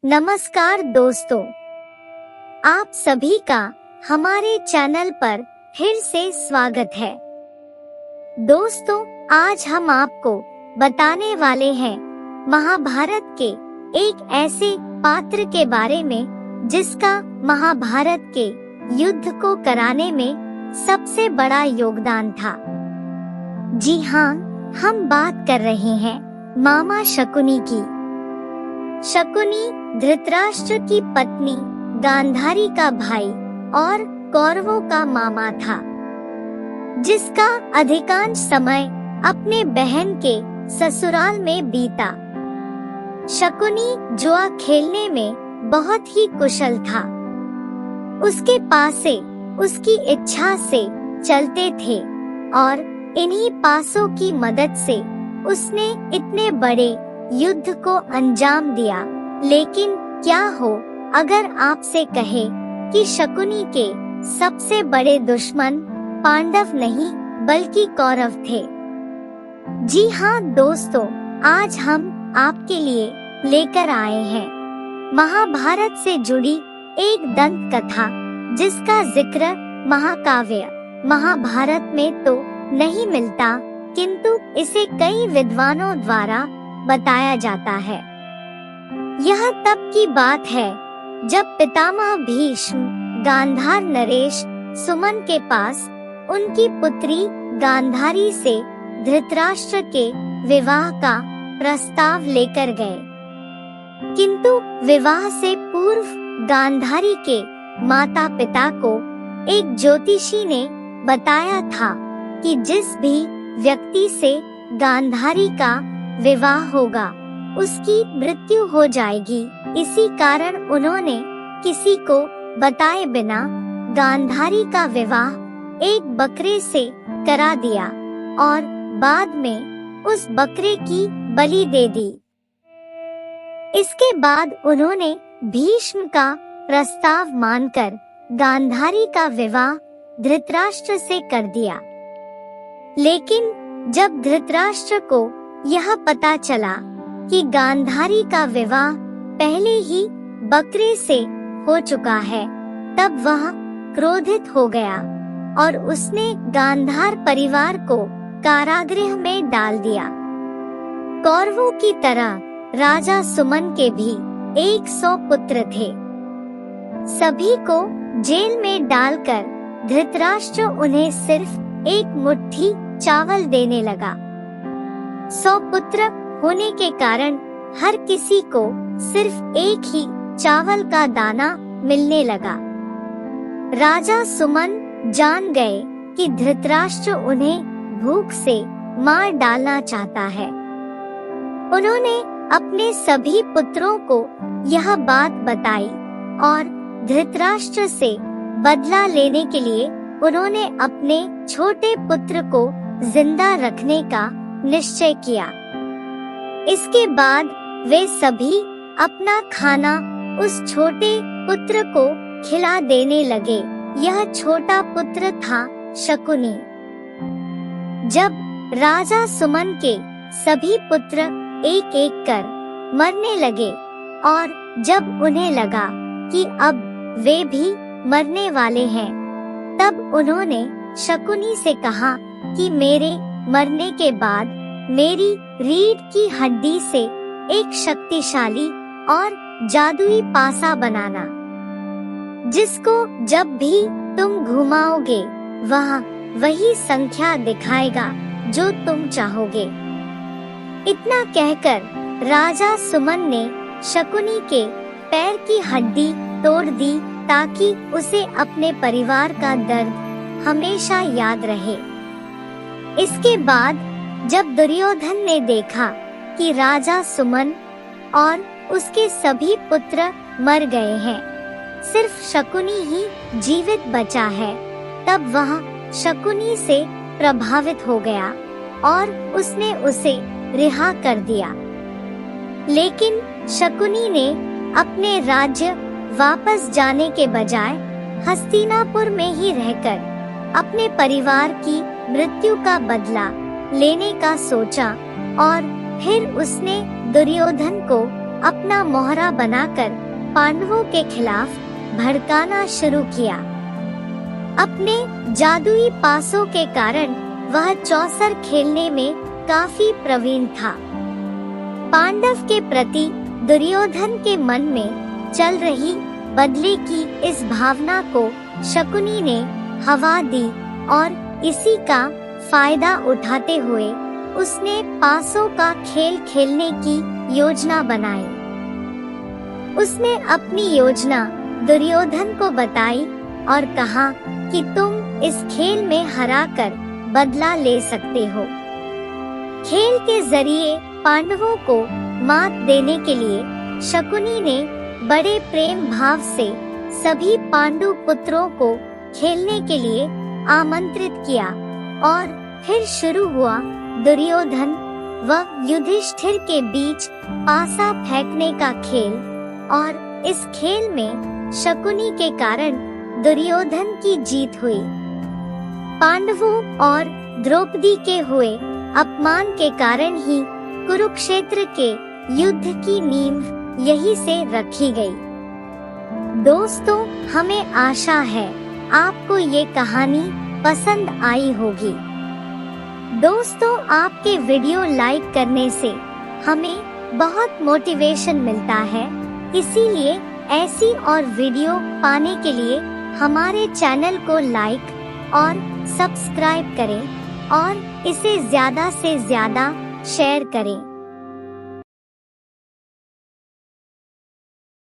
नमस्कार दोस्तों, आप सभी का हमारे चैनल पर फिर से स्वागत है। दोस्तों, आज हम आपको बताने वाले हैं महाभारत के एक ऐसे पात्र के बारे में जिसका महाभारत के युद्ध को कराने में सबसे बड़ा योगदान था। जी हाँ, हम बात कर रहे हैं मामा शकुनी की। शकुनी धृतराष्ट्र की पत्नी गांधारी का भाई और कौरवों का मामा था, जिसका अधिकांश समय अपने बहन के ससुराल में बीता। शकुनी जुआ खेलने में बहुत ही कुशल था। उसके पासे उसकी इच्छा से चलते थे और इन्हीं पासों की मदद से उसने इतने बड़े युद्ध को अंजाम दिया। लेकिन क्या हो अगर आपसे कहे कि शकुनी के सबसे बड़े दुश्मन पांडव नहीं बल्कि कौरव थे। जी हाँ दोस्तों, आज हम आपके लिए लेकर आए हैं महाभारत से जुड़ी एक दंत कथा, जिसका जिक्र महाकाव्य महाभारत में तो नहीं मिलता, किंतु इसे कई विद्वानों द्वारा बताया जाता है। यह तब की बात है जब पितामह भीष्म गांधार नरेश सुमन के पास उनकी पुत्री गांधारी से धृतराष्ट्र के विवाह का प्रस्ताव लेकर गए। किंतु विवाह से पूर्व गांधारी के माता पिता को एक ज्योतिषी ने बताया था कि जिस भी व्यक्ति से गांधारी का विवाह होगा उसकी मृत्यु हो जाएगी। इसी कारण उन्होंने किसी को बताए बिना गांधारी का विवाह एक बकरे से करा दिया और बाद में उस बकरे की बलि दे दी। इसके बाद उन्होंने भीष्म का प्रस्ताव मानकर गांधारी का विवाह धृतराष्ट्र से कर दिया। लेकिन जब धृतराष्ट्र को यह पता चला कि गांधारी का विवाह पहले ही बकरे से हो चुका है, तब वह क्रोधित हो गया और उसने गांधार परिवार को कारागृह में डाल दिया। कौरवों की तरह राजा सुमन के भी 100 पुत्र थे। सभी को जेल में डालकर धृतराष्ट्र उन्हें सिर्फ एक मुट्ठी चावल देने लगा। 100 पुत्र होने के कारण हर किसी को सिर्फ एक ही चावल का दाना मिलने लगा। राजा सुमन जान गए कि धृतराष्ट्र उन्हें भूख से मार डालना चाहता है। उन्होंने अपने सभी पुत्रों को यह बात बताई और धृतराष्ट्र से बदला लेने के लिए उन्होंने अपने छोटे पुत्र को जिंदा रखने का निश्चय किया। इसके बाद वे सभी अपना खाना उस छोटे पुत्र को खिला देने लगे। यह छोटा पुत्र था शकुनी। जब राजा सुमन के सभी पुत्र एक एक कर मरने लगे और जब उन्हें लगा कि अब वे भी मरने वाले हैं, तब उन्होंने शकुनी से कहा कि मेरे मरने के बाद मेरी रीढ़ की हड्डी से एक शक्तिशाली और जादुई पासा बनाना, जिसको जब भी तुम घुमाओगे वह वही संख्या दिखाएगा जो तुम चाहोगे। इतना कहकर राजा सुमन ने शकुनी के पैर की हड्डी तोड़ दी ताकि उसे अपने परिवार का दर्द हमेशा याद रहे। इसके बाद जब दुर्योधन ने देखा कि राजा सुमन और उसके सभी पुत्र मर गए हैं, सिर्फ शकुनी ही जीवित बचा है, तब वह शकुनी से प्रभावित हो गया और उसने उसे रिहा कर दिया। लेकिन शकुनी ने अपने राज्य वापस जाने के बजाय हस्तिनापुर में ही रहकर अपने परिवार की मृत्यु का बदला लेने का सोचा और फिर उसने दुर्योधन को अपना मोहरा बनाकर पांडवों के खिलाफ भड़काना शुरू किया। अपने जादुई पासों के कारण वह चौसर खेलने में काफी प्रवीण था। पांडव के प्रति दुर्योधन के मन में चल रही बदले की इस भावना को शकुनी ने हवा दी और इसी का फायदा उठाते हुए उसने पासों का खेल खेलने की योजना बनाई। उसने अपनी योजना दुर्योधन को बताई और कहा कि तुम इस खेल में हराकर बदला ले सकते हो। खेल के जरिए पांडवों को मात देने के लिए शकुनी ने बड़े प्रेम भाव से सभी पांडु पुत्रों को खेलने के लिए आमंत्रित किया और फिर शुरू हुआ दुर्योधन व युधिष्ठिर के बीच पासा फेंकने का खेल। और इस खेल में शकुनी के कारण दुर्योधन की जीत हुई। पांडवों और द्रौपदी के हुए अपमान के कारण ही कुरुक्षेत्र के युद्ध की नींव यही से रखी गई। दोस्तों, हमें आशा है आपको ये कहानी पसंद आई होगी। दोस्तों, आपके वीडियो लाइक करने से हमें बहुत मोटिवेशन मिलता है, इसीलिए ऐसी और वीडियो पाने के लिए हमारे चैनल को लाइक और सब्सक्राइब करें और इसे ज्यादा से ज्यादा शेयर करें।